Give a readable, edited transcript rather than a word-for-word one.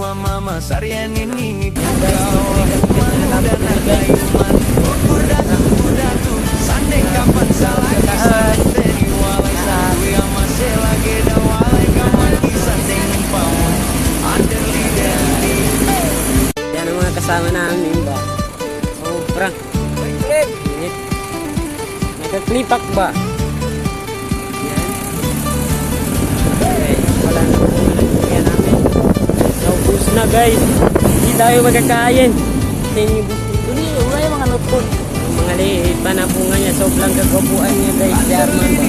tua mama sarian ini kau malu dan agayuman kuda-kuda sandai kapan salah kisah teni walai sawi amase lagi da walai kaman kisah teni pawon underli deli. Yan ang mga kasama namin ba? Sobrang init. Nagkaklipak ba? Yan. Okay, wala na po kaya namin. Naubos na guys. Hindi tayo magkakain. Ini wala yung mga notpon. Yung mga liit pa na po nga niya. Sobrang kagwapuan niya guys. Si Arman ba?